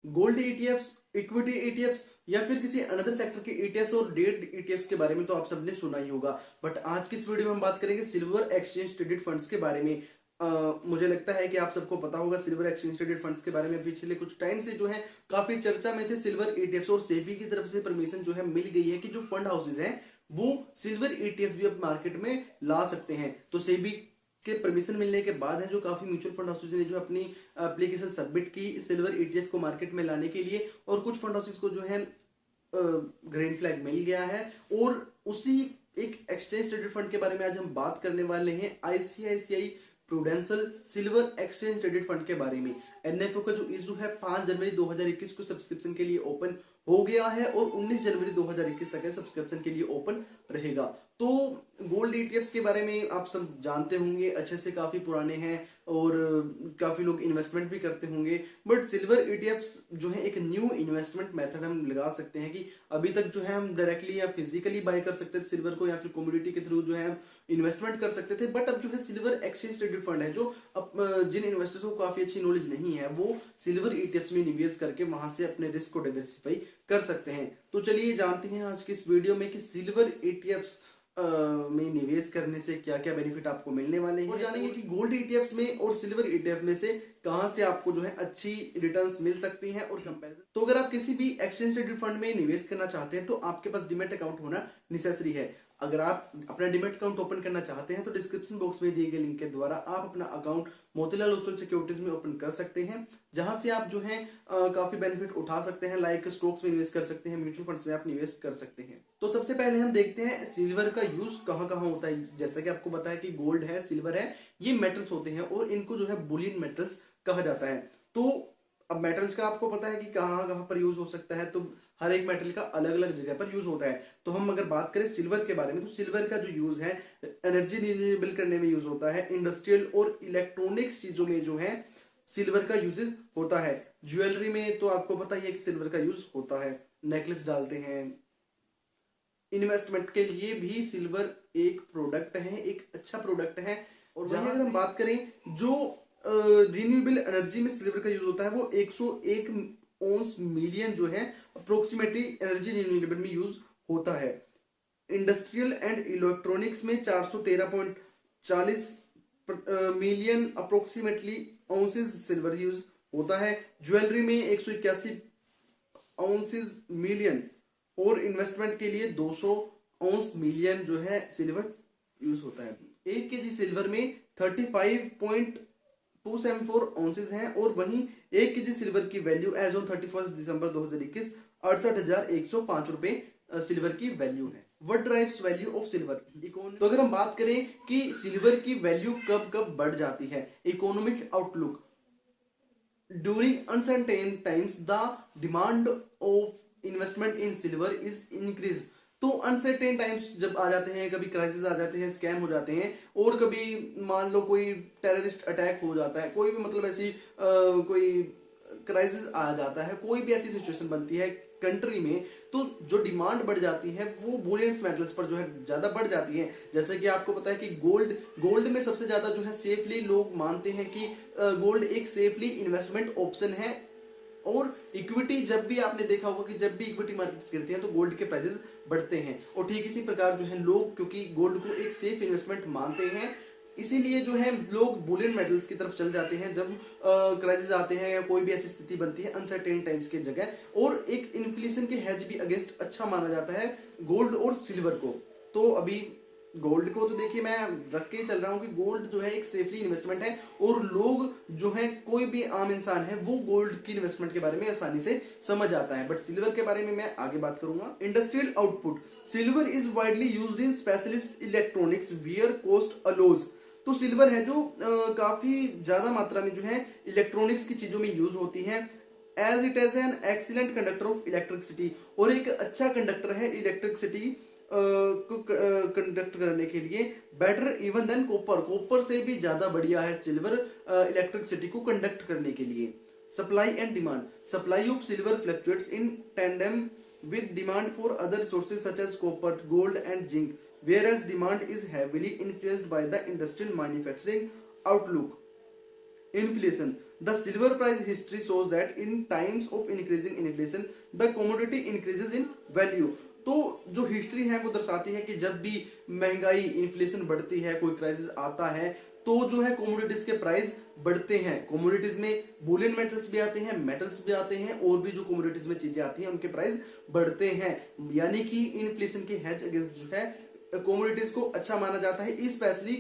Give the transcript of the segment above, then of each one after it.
Gold ETFs, equity ETFs या फिर किसी अनदर सेक्टर के ईटीएफ्स और डेट ईटीएफ्स के बारे में तो आप सबने सुना ही होगा। बट आज की इस वीडियो में हम बात करेंगे सिल्वर एक्सचेंज ट्रेडेड फंड्स के बारे में। मुझे लगता है कि आप सबको पता होगा सिल्वर एक्सचेंज ट्रेडेड फंड्स के बारे में पिछले कुछ टाइम से जो है काफी चर्चा में थे सिल्वर ईटीएफ्स, और सेबी की तरफ से परमिशन जो है मिल गई है कि जो फंड हाउसेज हैं वो सिल्वर ईटीएफ भी अब मार्केट में ला सकते हैं। तो सेबी के परमिशन मिलने के बाद है जो काफी म्यूचुअल फंड हाउसेज ने जो अपनी एप्लीकेशन सबमिट की सिल्वर ईटीएफ को मार्केट में लाने के लिए, और कुछ फंड हाउसेज को जो है ग्रीन फ्लैग मिल गया है। और उसी एक एक्सचेंज ट्रेडेड फंड के बारे में आज हम बात करने वाले हैं, ICICI prudential silver exchange traded fund के बारे में। एनएफओ का जो इशू है 5 जनवरी 2021 को सब्सक्रिप्शन के लिए ओपन हो गया है और 19 जनवरी 2021 तक सब्सक्रिप्शन के लिए ओपन रहेगा। तो गोल्ड ईटीएफ्स के बारे में आप सब जानते होंगे अच्छे से, काफी पुराने हैं और काफी लोग इन्वेस्टमेंट भी करते होंगे। बट सिल्वर ईटीएफ्स जो है एक न्यू इन्वेस्टमेंट मेथड हम लगा सकते हैं कि अभी तक जो है हम डायरेक्टली या फिजिकली बाय कर सकते थे सिल्वर को, या फिर कमोडिटी के थ्रू जो है हम इन्वेस्टमेंट कर सकते थे। बट अब जो है सिल्वर एक्सचेंज ट्रेडेड फंड है, जो जिन इन्वेस्टर्स को काफी अच्छी नॉलेज नहीं है वो सिल्वर ईटीएफ्स में निवेश करके वहां से अपने रिस्क को डाइवर्सिफाई कर सकते हैं। तो चलिए जानते हैं आज की इस वीडियो में कि सिल्वर ईटीएफ्स में निवेश करने से क्या क्या बेनिफिट आपको मिलने वाले हैं, और जानेंगे कि गोल्ड ईटीएफ्स में और सिल्वर ईटीएफ में से कहां से आपको जो है अच्छी रिटर्न्स मिल सकती हैं और कंपैरिजन। तो अगर आप किसी भी एक्सचेंज ट्रेडेड फंड में निवेश करना चाहते हैं तो आपके पास डीमैट अकाउंट होना नेसेसरी है। अगर आप अपना डीमैट अकाउंट ओपन करना चाहते हैं तो डिस्क्रिप्शन बॉक्स में दिए गए लिंक के द्वारा आप अपना अकाउंट मोतीलाल ओसवाल सिक्योरिटीज में ओपन कर सकते हैं, जहां से आप जो है काफी बेनिफिट उठा सकते हैं। लाइक स्टॉक्स में निवेश कर सकते हैं, म्यूचुअल फंड्स में आप निवेश कर सकते हैं। तो सबसे पहले हम देखते हैं सिल्वर का यूज कहां कहां होता है। जैसा कि आपको पता है कि गोल्ड है, सिल्वर है, ये मेटल्स होते हैं और इनको जो है बुलियन मेटल्स कहा जाता है। तो अब मेटल्स का आपको पता है कि कहां कहां पर यूज हो सकता है, तो हर एक मेटल का अलग अलग जगह पर यूज होता है। तो हम अगर बात करें सिल्वर के बारे में, तो सिल्वर का जो यूज है एनर्जी रिन्यूएबल करने में यूज होता है। इंडस्ट्रियल और इलेक्ट्रॉनिक्स चीजों में जो है सिल्वर का यूजेस होता है। ज्वेलरी में तो आपको पता ही है कि सिल्वर का यूज होता है, नेकलेस डालते हैं। इन्वेस्टमेंट के लिए भी सिल्वर एक प्रोडक्ट है, एक अच्छा प्रोडक्ट है। और वहीं अगर हम बात करें जो रिन्यूएबल एनर्जी में सिल्वर का यूज होता है, वो 101 ओंस मिलियन जो है अप्रोक्सीमेटली एनर्जी रिन्यूएबल में यूज होता है। इंडस्ट्रियल एंड इलेक्ट्रॉनिक्स में 413.40 मिलियन अप्रोक्सीमेटली ओंसेस सिल्वर यूज होता है। ज्वेलरी में 181 ओंसेस मिलियन, और इन्वेस्टमेंट के लिए 200 ओंस मिलियन जो है सिल्वर यूज होता है। 1 केजी सिल्वर में 35.274 ऑन्सेस हैं, और वहीं 1 केजी सिल्वर की वैल्यू एज ऑन 31 दिसंबर 2021 68,105 रुपए सिल्वर की वैल्यू है। What drives value of silver? तो अगर हम बात करें कि सिल्वर की वैल्यू कब कब बढ़ जाती है, economic outlook. During uncertain times the demand of investment in silver is increase. तो अनसर्टेन टाइम्स जब आ जाते हैं, कभी क्राइसिस आ जाते हैं, स्कैम हो जाते हैं, और कभी मान लो कोई टेररिस्ट अटैक हो जाता है, कोई भी मतलब ऐसी कोई क्राइसिस आ जाता है, कोई भी ऐसी सिचुएशन बनती है कंट्री में, तो जो डिमांड बढ़ जाती है वो बुलियन मेटल्स पर जो है ज्यादा बढ़ जाती है। जैसे कि आपको पता है कि गोल्ड में सबसे ज्यादा जो है सेफली लोग मानते हैं कि गोल्ड एक सेफली इन्वेस्टमेंट ऑप्शन है। और इक्विटी, जब भी आपने देखा होगा कि जब भी इक्विटी मार्केट्स गिरती हैं तो गोल्ड के प्राइसेस बढ़ते हैं, और ठीक इसी प्रकार जो है लोग क्योंकि गोल्ड को एक सेफ इन्वेस्टमेंट मानते हैं, इसीलिए जो है लोग बुलियन मेटल्स की तरफ चल जाते हैं जब क्राइसिस आते हैं या कोई भी ऐसी स्थिति बनती है अनसर्टेन टाइम्स की जगह। और एक इन्फ्लेशन के हेज भी अगेंस्ट अच्छा माना जाता है गोल्ड और सिल्वर को। तो अभी गोल्ड को तो देखिए मैं रख के चल रहा हूं कि गोल्ड जो है एक सेफली इन्वेस्टमेंट है, और लोग जो है कोई भी आम इंसान है वो गोल्ड की इन्वेस्टमेंट के बारे में आसानी से समझ आता है। बट सिल्वर के बारे में मैं आगे बात करूंगा। Industrial output. Silver is widely used in specialist electronics wear cost allows. तो सिल्वर है जो काफी ज्यादा मात्रा में जो है इलेक्ट्रॉनिक्स की चीजों में यूज होती है। As it is an excellent conductor of electricity, और एक अच्छा कंडक्टर है इलेक्ट्रिसिटी को कंडक्ट करने के लिए। Better even than copper, copper से भी ज्यादा बढ़िया है सिल्वर इलेक्ट्रिसिटी को कंडक्ट करने के लिए। Supply and demand. Supply of silver fluctuates in tandem with demand for other sources such as copper, gold and zinc, whereas demand is heavily influenced by the industrial manufacturing outlook. Inflation. The silver price history shows that in times of increasing inflation, the commodity increases in value. तो जो history है वो दर्शाती है कि जब भी महंगाई इन्फ्लेशन बढ़ती है, कोई क्राइसिस आता है, तो जो है कमोडिटीज के प्राइस बढ़ते हैं। कमोडिटीज में बुलियन मेटल्स भी आते हैं, मेटल्स भी आते हैं, और भी जो कमोडिटीज में चीजें आती हैं उनके प्राइस बढ़ते हैं। यानी कि इन्फ्लेशन के हेज अगेंस्ट जो है कमोडिटीज को अच्छा माना जाता है, स्पेशली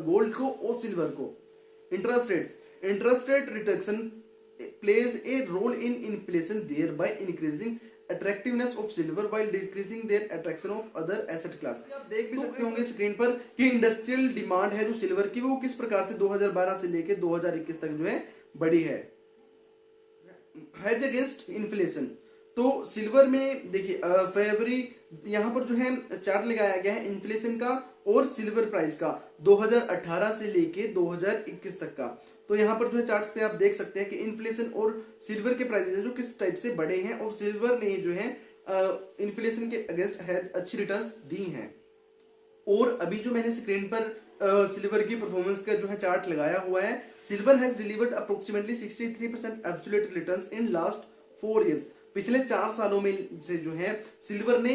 गोल्ड को और सिल्वर को। Interest rate reduction plays a role in inflation thereby increasing attractiveness of silver while decreasing their attraction of other asset class. आप देख भी सकते होंगे स्क्रीन पर कि इंडस्ट्रियल डिमांड है जो सिल्वर की वो किस प्रकार से 2012 से लेकर 2021 तक जो है बढ़ी है। हेज अगेंस्ट इन्फ्लेशन, तो सिल्वर में देखिए फरवरी यहां पर जो है चार्ट लगाया गया है इन्फ्लेशन का और सिल्वर प्राइस का 2018 से लेके 2021 तक का। तो यहाँ पर जो है चार्ट्स पे आप देख सकते हैं कि इन्फ्लेशन और सिल्वर के प्राइसेस जो किस टाइप से बढ़े हैं, और सिल्वर ने जो है इन्फ्लेशन के अगेंस्ट है अच्छी रिटर्न्स दी हैं। और अभी जो मैंने स्क्रीन पर सिल्वर की परफॉर्मेंस का जो है चार्ट लगाया हुआ है, silver has delivered approximately 63% absolute returns in last 4 years। पिछले 4 सालों में से जो है सिल्वर ने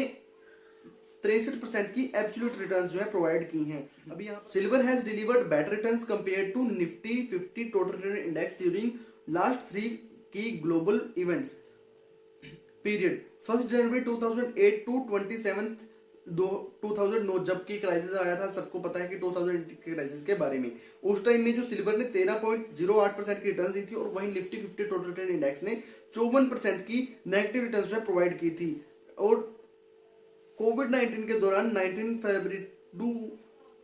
63% की एब्सोल्यूट रिटर्न्स जो है प्रोवाइड की हैं। अभी यहाँ silver has delivered better returns compare to Nifty 50 total return index during last 3 की global events period 1 January 2008 to 27 2009, जबकि क्राइसिस आया था। सबको पता है कि 2008 के क्राइसिस के बारे में। उस टाइम में जो सिल्वर ने 13.08% की रिटर्न दी थी, और वहीं निफ्टी 50 टोटल रिटर्न इंडेक्स ने 54% की नेगेटिव रिटर्न जो है प्रोवाइड की थी। और कोविड-19 के दौरान 19 फरवरी टू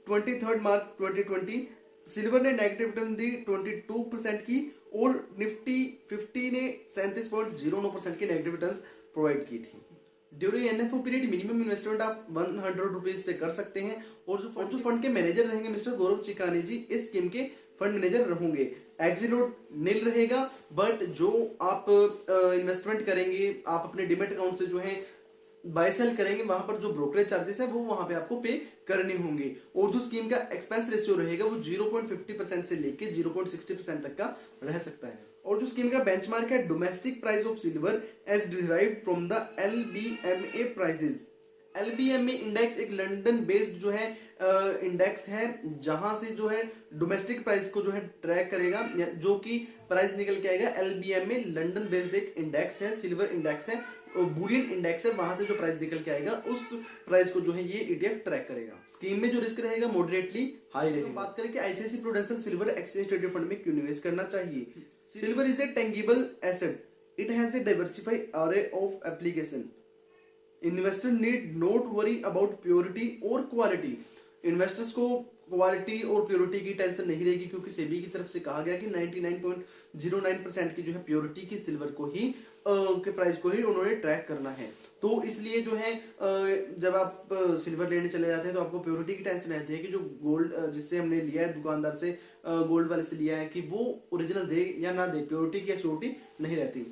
23 मार्च 2020 सिल्वर ने नेगेटिव रिटर्न दी 22% की, और निफ्टी 50 ने 37.09% की नेगेटिव रिटर्न प्रोवाइड की थी। During NFO period minimum investment आप 100 रुपीज से कर सकते हैं। और जो फंड के मैनेजर रहेंगे मिस्टर गौरव चिकानी जी इस स्कीम के फंड मैनेजर रहेंगे। एग्जिट लोड नील रहेगा, बट जो आप इन्वेस्टमेंट करेंगे, आप अपने डिमेट अकाउंट से जो है बाय सेल करेंगे, वहां पर जो ब्रोकरेज चार्जेस है वो वहां पे आपको पे करने होंगे। और जो स्कीम का एक्सपेंस रेशियो रहेगा वो 0.50% से लेके 0.60% तक का रह सकता है। और जो स्कीम का बेंचमार्क है domestic price of silver as derived from the LBMA prices. LBMA index एक लंदन बेस्ड जो है इंडेक्स है, जहां से जो है डोमेस्टिक प्राइस को जो है ट्रैक करेगा, जो कि प्राइस निकल के आएगा। LBMA लंदन बेस्ड एक इंडेक्स है, सिल्वर इंडेक्स है, और बुलियन इंडेक्स है, वहां से जो प्राइस निकल के आएगा उस प्राइस को जो है ये ETF ट्रैक करेगा। स्कीम में जो रिस्क रहेगा मॉडरेटली हाई रहेगा। तो बात करें कि ICICI Prudential silver exchange traded fund में क्यों निवेश करना चाहिए। Silver is a tangible asset, it has a diversified array of application. Investor need not worry about purity और क्वालिटी। इन्वेस्टर्स को क्वालिटी और प्योरिटी की टेंशन नहीं रहेगी, क्योंकि सेबी की तरफ से कहा गया कि 99.09% की जो है प्योरिटी की सिल्वर को ही के प्राइस को ही उन्होंने ट्रैक करना है। तो इसलिए जो है जब आप सिल्वर लेने चले जाते हैं तो आपको प्योरिटी की टेंशन रहती है कि जो गोल्ड जिससे हमने लिया है दुकानदार से, गोल्ड वाले से लिया है, कि वो ओरिजिनल दे या ना दे, प्योरिटी की श्योरिटी नहीं रहती।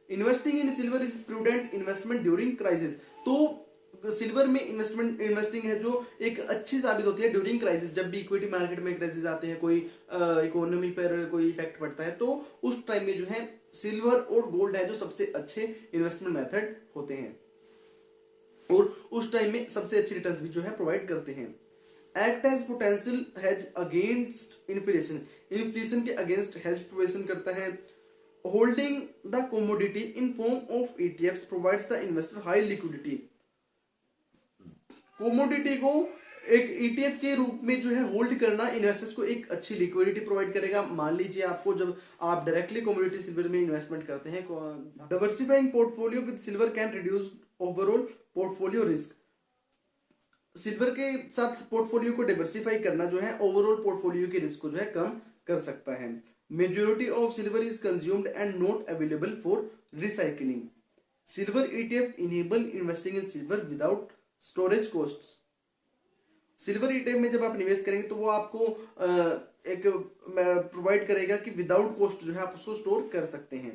Investing in silver is prudent investment during crisis. तो सिल्वर में इन्वेस्टिंग है जो एक अच्छी साबित होती है ड्यूरिंग क्राइसिस। जब भी इक्विटी मार्केट में क्राइसिस आते हैं, कोई इकोनॉमी पर कोई इफेक्ट पड़ता है, तो उस टाइम में जो है सिल्वर और गोल्ड है जो सबसे अच्छे इन्वेस्टमेंट मेथड होते हैं, और उस टाइम में सबसे अच्छी रिटर्न्स भी जो है प्रोवाइड करते हैं। Act as potential hedge against inflation, inflation के अगेंस्ट हेज प्रोविजन करता है। Holding the commodity in form of ETFs provides the investor high liquidity। Commodity को एक ETF के रूप में जो है होल्ड करना इन्वेस्टर्स को एक अच्छी लिक्विडिटी प्रोवाइड करेगा। मान लीजिए आपको जब आप डायरेक्टली कमोडिटी सिल्वर में इन्वेस्टमेंट करते हैं, diversifying portfolio with silver can reduce overall portfolio risk. Silver के साथ पोर्टफोलियो को डाइवर्सिफाई करना जो है ओवरऑल पोर्टफोलियो के रिस्क को जो है कम कर सकता है। Majority of silver is consumed and not available for recycling। Silver ETF enable investing in silver without storage costs। Silver ETF में जब आप निवेश करेंगे तो वो आपको एक प्रोवाइड करेगा कि विदाउट कॉस्ट जो है आप उसको स्टोर कर सकते हैं।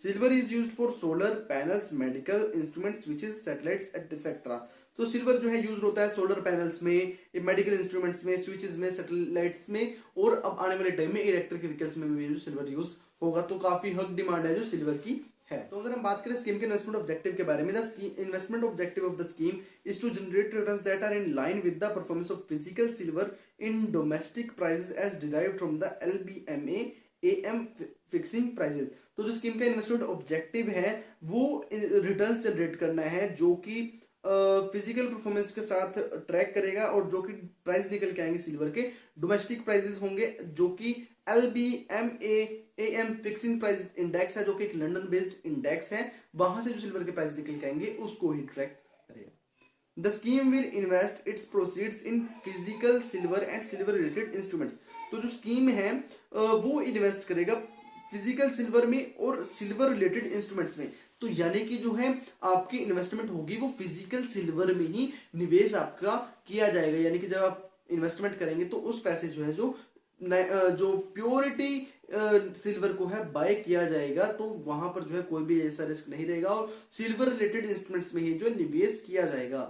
Silver is used for solar panels, medical instruments, switches, satellites etcetera. तो सिल्वर जो है यूज होता है सोलर पैनल्स में, मेडिकल इंस्ट्रूमेंट्स में, स्विचेस में, सैटेलाइट्स में, और अब आने वाले टाइम में इलेक्ट्रिक व्हीकल्स में भी जो सिल्वर यूज होगा। तो काफी हक डिमांड है जो सिल्वर की है। तो अगर हम बात करें स्कीम के इन्वेस्टमेंट ऑब्जेक्टिव के बारे में, the investment objective of the scheme is to generate returns that are in line with the performance of physical silver in domestic prices as derived from the LBMA AM fixing prices. तो जो scheme का investment objective है वो returns generate करना है जो कि physical performance के साथ ट्रैक करेगा, और जो कि प्राइस निकल के आएंगे सिल्वर के डोमेस्टिक प्राइसेस होंगे जो कि LBMA फिक्सिंग प्राइस इंडेक्स है, जो कि एक लंदन बेस्ड इंडेक्स है, वहां से जो सिल्वर के प्राइस निकल के आएंगे उसको ही ट्रैक करेगा। The scheme will invest it's proceeds in physical silver and silver related instruments. तो जो स्कीम है वो इन्वेस्ट करेगा फिजिकल सिल्वर में और सिल्वर रिलेटेड इंस्ट्रूमेंट्स में। तो यानी कि जो है आपकी इन्वेस्टमेंट होगी वो फिजिकल सिल्वर में ही निवेश आपका किया जाएगा। यानी कि जब आप इन्वेस्टमेंट करेंगे तो उस पैसे जो है जो प्योरिटी सिल्वर को है बाय किया जाएगा, तो वहां पर जो है कोई भी ऐसा रिस्क नहीं रहेगा और सिल्वर रिलेटेड इंस्ट्रूमेंट्स में ही जो निवेश किया जाएगा।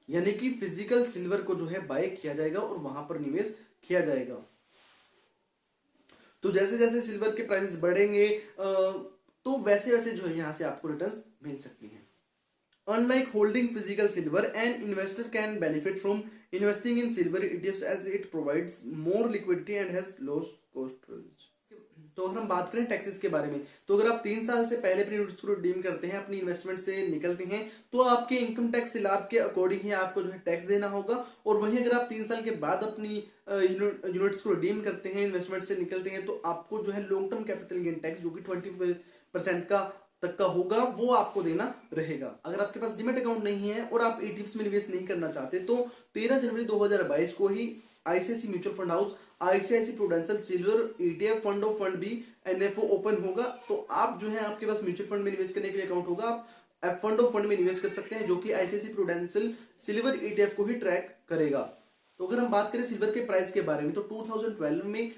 यानी कि फिजिकल सिल्वर को जो है बाय किया जाएगा और वहां पर निवेश किया जाएगा। तो जैसे जैसे सिल्वर के प्राइसेस बढ़ेंगे तो वैसे वैसे जो है यहाँ से आपको रिटर्न्स मिल सकती हैं। Unlike holding physical silver, an investor can benefit from investing in silver ETFs as it provides more liquidity and has low cost risk. तो अगर हम बात करें टैक्सेस के बारे में, तो अगर आप 3 साल से पहले अपनी यूनिट्स को रिडीम करते हैं, अपनी इन्वेस्टमेंट से निकलते हैं, तो आपके इनकम टैक्स लाभ के अकॉर्डिंग ही आपको जो है टैक्स देना होगा। और वहीं अगर आप 3 साल के बाद अपनी यूनिट्स को रिडीम करते हैं, इन्वेस्टमेंट से निकलते हैं, तो आपको जो है long term capital gain tax जो कि 20% का तक का होगा वो आपको देना रहेगा। अगर आपके पास डीमैट अकाउंट नहीं है और आप ETFs में निवेश नहीं करना चाहते, तो 13 जनवरी 2022 को ही ICICI mutual fund house ICICI Prudential silver ETF fund of fund भी NFO ओपन होगा। तो आप जो है आपके पास म्यूचुअल फंड में निवेश करने के लिए अकाउंट होगा, आप फंड ऑफ फंड में निवेश कर सकते हैं जो कि ICICI प्रूडेंशियल सिल्वर ETF को ही ट्रैक करेगा। तो अगर हम बात करें सिल्वर के प्राइस के बारे में, तो 2012 में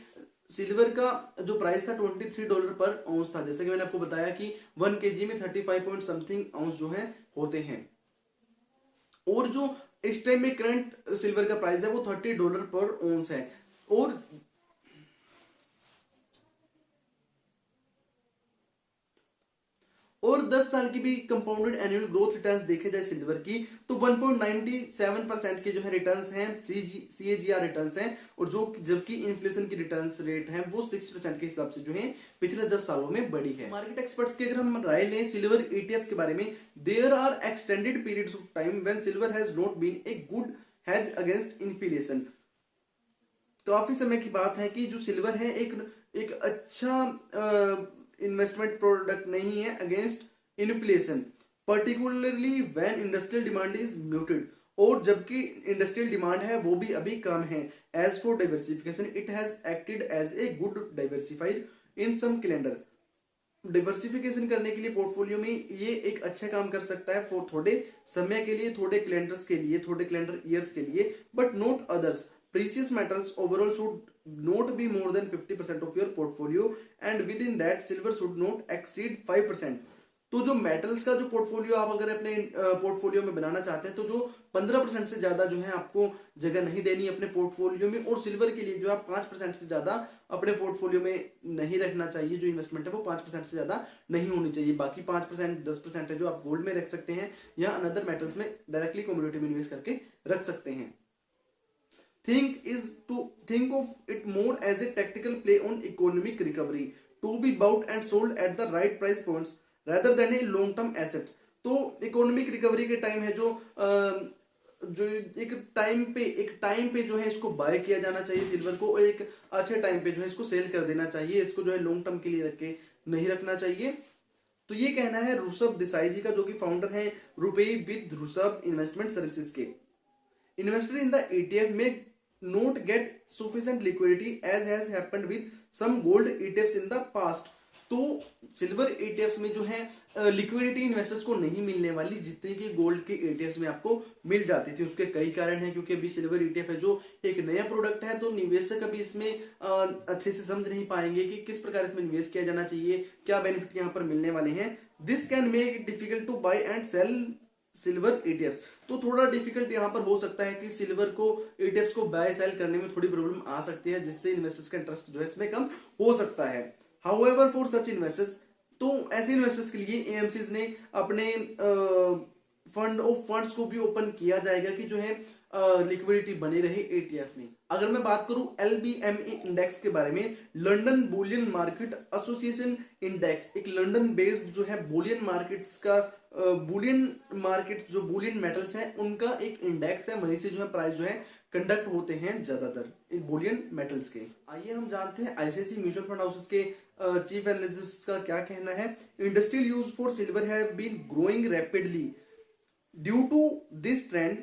सिल्वर का जो प्राइस था $23 पर आउंस था। जैसे कि मैंने आपको बताया कि 1 kg में 35 पॉइंट समथिंग आउंस जो है होते हैं, और जो इस टाइम में करंट सिल्वर का प्राइस है वो $30 पर आउंस है। और 10 साल की भी कंपाउंडेड एनुअल ग्रोथ रिटर्न्स देखे जाए सिल्वर की, तो 1.97% के जो है रिटर्न्स हैं, CAGR रिटर्न्स हैं, और जो जबकि इन्फ्लेशन की रिटर्न्स रेट है वो 6% के हिसाब से जो है पिछले 10 सालों में बढ़ी है। मार्केट एक्सपर्ट्स की अगर हम राय लें सिल्वर ETFs के बारे में, there are extended periods of time when silver has not been a good hedge against inflation. काफी समय की बात है कि जो सिल्वर है एक अच्छा इन्वेस्टमेंट प्रोडक्ट नहीं है against inflation, particularly when industrial demand is muted, और जबकि इंडस्ट्रियल डिमांड है वो भी अभी कम है। As for diversification it has acted as a good diversified in some calendar. Diversification करने के लिए पोर्टफोलियो में ये एक अच्छा काम कर सकता है फॉर थोड़े समय के लिए, थोड़े कैलेंडर्स के लिए, थोड़े कैलेंडर ईयर्स के लिए, but not others. Precious metals overall should not be more than 50% of your portfolio, and within that silver should not exceed 5%. तो जो मेटल्स का जो पोर्टफोलियो आप अगर अपने पोर्टफोलियो में बनाना चाहते हैं, तो जो 15% से ज्यादा जो है आपको जगह नहीं देनी अपने पोर्टफोलियो में, और सिल्वर के लिए जो आप 5% से ज्यादा अपने पोर्टफोलियो में नहीं रखना चाहिए। जो इन्वेस्टमेंट है वो 5% से ज्यादा नहीं होनी चाहिए। बाकी 5% 10% है जो आप गोल्ड में रख सकते हैं या अनदर मेटल्स में डायरेक्टली कमोडिटी में निवेश करके रख सकते हैं। Think of it more as a tactical play on economic recovery to be bought and sold at the right price points rather than a long term assets। तो economic recovery के time है जो एक टाइम पे जो है इसको bye किया जाना चाहिए सिल्वर को, और एक अच्छे टाइम पे जो है इसको सेल कर देना चाहिए। इसको जो है लॉन्ग टर्म के लिए रख के नहीं रखना चाहिए। तो ये कहना है ऋषभ देसाई जी का, जो कि फाउंडर है रुपए विद ऋषभ इन्वेस्टमेंट सर्विसेज के। इन्वेस्टर इन द ETF में not get sufficient liquidity as has happened with some gold ETFs in the past। तो सिल्वर ईटीएफ्स में जो है लिक्विडिटी इन्वेस्टर्स को नहीं मिलने वाली जितनी कि गोल्ड के ईटीएफ्स में आपको मिल जाती थी। उसके कई कारण हैं, क्योंकि अभी सिल्वर ईटीएफ है जो एक नया प्रोडक्ट है, तो निवेशक अभी इसमें अच्छे से समझ नहीं पाएंगे कि किस प्रकार इसमें निवेश किया जाना चाहिए, क्या बेनिफिट यहाँ पर मिलने वाले हैं। This can make it difficult to buy and sell silver ETFs. तो थोड़ा डिफिकल्ट यहाँ पर हो सकता है कि सिल्वर को ईटीएफ्स को बाय सेल करने में थोड़ी प्रॉब्लम आ सकती है, जिससे इन्वेस्टर्स का इंटरेस्ट जो है इसमें कम हो सकता है। हाउएवर फॉर सच इन्वेस्टर्स, तो ऐसे इन्वेस्टर्स के लिए एएमसीज ने अपने फंड ऑफ फंड्स को भी ओपन किया जाएगा कि जो है लिक्विडिटी बनी रहे एटीएफ में। अगर मैं बात करूं एलबीएमए इंडेक्स के बारे में, London Boolean market association index, एक लंदन बेस्ड जो है बुलियन मार्केट्स का बुलियन मार्केट्स जो बुलियन मेटल्स हैं उनका एक इंडेक्स है, वहीं से जो है प्राइस जो है कंडक्ट होते हैं ज्यादातर इन बुलियन मेटल्स के। आइए हम जानते हैं आईसीआईसीआई म्यूचुअल फंड हाउसेस के चीफ एनालिस्ट का क्या कहना है। Industrial use for silver have been growing rapidly due to this trend.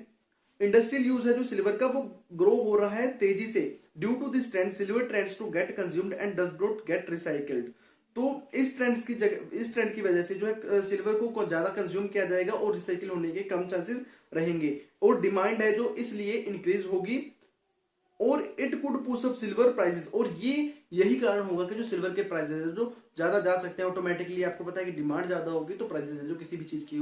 Industrial use है जो सिल्वर का वो ग्रो हो रहा है तेजी से। Due to this trend silver trends to get consumed and does not get recycled. तो इस ट्रेंड की वजह से जो है सिल्वर को ज्यादा कंज्यूम किया जाएगा और रिसाइकिल होने के कम चांसेस रहेंगे, और डिमांड है जो इसलिए इंक्रीज होगी, और it could push up silver prices. और यही कारण होगा कि जो सिल्वर के प्राइसेस है जो ज्यादा जा सकते हैं ऑटोमेटिकली। आपको पता है कि डिमांड ज्यादा होगी तो प्राइसेस है जो किसी भी चीज की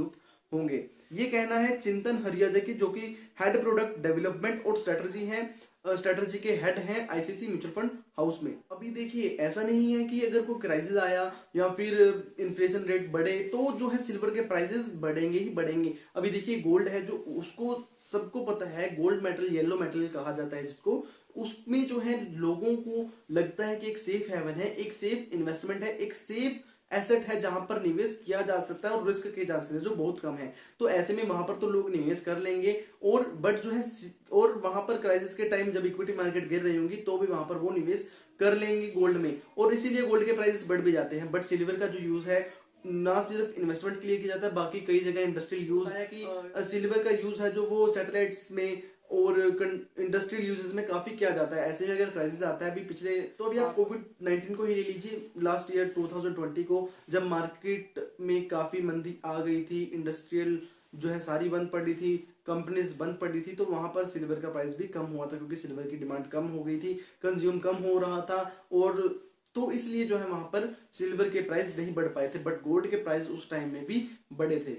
होंगे। ये कहना है चिंतन हरियाजा की, जो कि हेड प्रोडक्ट डेवलपमेंट और स्ट्रेटजी के हेड हैं आईसीआईसीआई म्यूचुअल फंड हाउस में। अभी देखिए ऐसा नहीं है कि अगर कोई क्राइसिस आया या फिर इन्फ्लेशन रेट बढ़े तो जो है सिल्वर के प्राइसेस बढ़ेंगे ही बढ़ेंगे। अभी देखिए गोल्ड है जो उसको सबको पता है, गोल्ड मेटल येलो मेटल कहा जाता है जिसको, उसमें जो है लोगों को लगता है कि एक सेफ हेवन है, एक सेफ इन्वेस्टमेंट है, एक सेफ एसेट है जहां पर निवेश किया जा सकता है और रिस्क के चांसेस जो बहुत कम है। तो ऐसे में वहां पर तो लोग निवेश कर लेंगे, और बट जो है और वहां पर क्राइसिस के टाइम जब इक्विटी मार्केट गिर रही होंगी तो भी वहां पर वो निवेश कर लेंगे गोल्ड में, और इसीलिए गोल्ड के प्राइसेस बढ़ भी जाते हैं। बट सिल्वर का जो यूज है ना सिर्फ इन्वेस्टमेंट के लिए किया जाता है, बाकी कई जगह इंडस्ट्रियल यूज है कि सिल्वर का यूज है जो वो सैटेलाइट्स में और इंडस्ट्रियल यूजेस में काफी किया जाता है। ऐसे में अगर क्राइसिस आता है अभी पिछले, तो अभी आप कोविड-19 को ही ले लीजिए, लास्ट ईयर 2020 को जब मार्केट में काफी मंदी आ गई थी, इंडस्ट्रियल जो है सारी बंद पड़ी थी, कंपनीज बंद पड़ी थी, तो वहां पर सिल्वर का प्राइस भी कम हुआ था क्योंकि सिल्वर की डिमांड कम हो गई थी, कंज्यूम कम हो रहा था, और तो इसलिए जो है वहां पर सिल्वर के प्राइस नहीं बढ़ पाए थे। बट गोल्ड के प्राइस उस टाइम में भी बढ़े थे,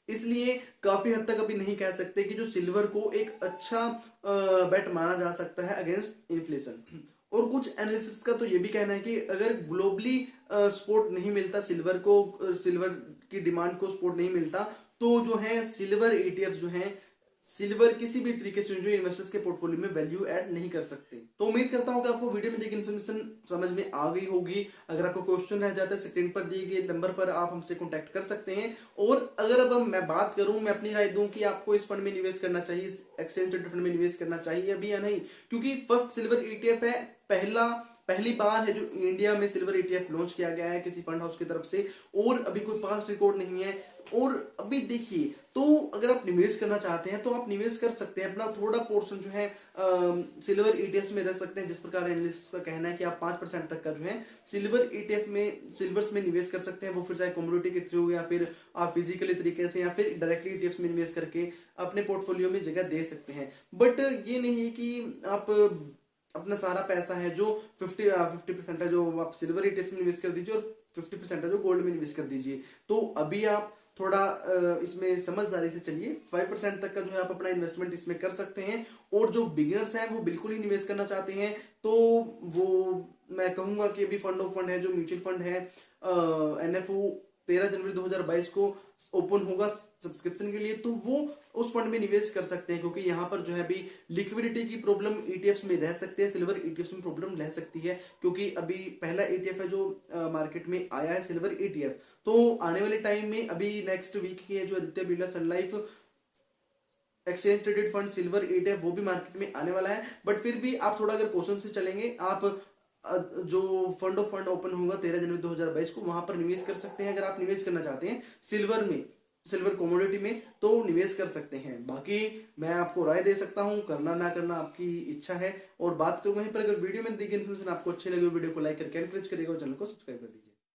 इसलिए काफी हद तक अभी नहीं कह सकते कि जो सिल्वर को एक अच्छा बेट माना जा सकता है अगेंस्ट इन्फ्लेशन। और कुछ एनालिसिस्ट का तो ये भी कहना है कि अगर ग्लोबली सपोर्ट नहीं मिलता सिल्वर को, सिल्वर की डिमांड को सपोर्ट नहीं मिलता, तो जो है सिल्वर ईटीएफ जो है सिल्वर किसी भी तरीके से जो इन्वेस्टर्स के पोर्टफोलियो में वैल्यू ऐड नहीं कर सकते। तो उम्मीद करता हूं कि आपको वीडियो में दी गई इन्फॉर्मेशन समझ में आ गई होगी। अगर आपको क्वेश्चन रह जाता है स्क्रीन पर दिए गए नंबर पर आप हमसे कांटेक्ट कर सकते हैं। और अगर अब मैं बात करूं, मैं अपनी राय दूं कि आपको इस फंड में निवेश करना चाहिए, एक्सचेंज ट्रेडेड फंड में निवेश करना चाहिए अभी या नहीं, क्योंकि फर्स्ट सिल्वर ईटीएफ है, पहली बार है जो इंडिया में सिल्वर ईटीएफ लॉन्च किया गया है किसी फंड हाउस की तरफ से, और अभी कोई पास्ट रिकॉर्ड नहीं है। और अभी देखिए, तो अगर आप निवेश करना चाहते हैं तो आप निवेश कर सकते हैं, अपना थोड़ा पोर्शन जो है सिल्वर ईटीएफ में रख सकते हैं, जिस प्रकार एनालिस्ट का कहना है कि आप 5% तक का जो है सिल्वर ईटीएफ में सिल्वर्स में निवेश कर सकते हैं। वो फिर चाहे कमोडिटी के थ्रू या फिर आप फिजिकली तरीके से या फिर डायरेक्टली ईटीएफ में निवेश करके अपने पोर्टफोलियो में जगह दे सकते हैं। बट ये नहीं है कि आप अपना सारा पैसा है जो 50% है जो आप सिल्वर ईटीएफ में निवेश कर दीजिए और 50% है जो गोल्ड में निवेश कर दीजिए। तो अभी आप थोड़ा इसमें समझदारी से चलिए, 5% तक का जो है आप अपना इन्वेस्टमेंट इसमें कर सकते हैं। और जो बिगिनर्स हैं वो बिल्कुल ही निवेश करना चाहते हैं तो वो मैं कहूंगा कि अभी फंड ऑफ फंड है जो म्यूचुअल फंड है एनएफओ 13 जनवरी 2022 को ओपन होगा सब्सक्रिप्शन के लिए, तो वो उस फंड में निवेश कर सकते हैं, क्योंकि यहाँ पर जो है अभी लिक्विडिटी की प्रॉब्लम ईटीएफ्स में रह सकते हैं, सिल्वर ईटीएफ्स में प्रॉब्लम रह सकती है, क्योंकि अभी पहला ईटीएफ है जो मार्केट में आया है सिल्वर ईटीएफ। तो आने वाले टाइम में अभी नेक्स्ट वीक की है जो Aditya Birla Sun Life exchange traded fund silver ETF वो भी मार्केट में आने वाला है। बट फिर भी आप थोड़ा अगर क्वेश्चन से चलेंगे, आप जो फंड ऑफ फंड ओपन होगा 13 जनवरी 2022 को, वहां पर निवेश कर सकते हैं अगर आप निवेश करना चाहते हैं सिल्वर में। सिल्वर कमोडिटी में तो निवेश कर सकते हैं। बाकी मैं आपको राय दे सकता हूं, करना ना करना आपकी इच्छा है। और बात करूं वहीं पर, अगर वीडियो में दी गई इन्फॉर्मेशन आपको अच्छी लगी, वीडियो को लाइक करके एनकरेज करिएगा और चैनल को सब्सक्राइब कर दीजिए।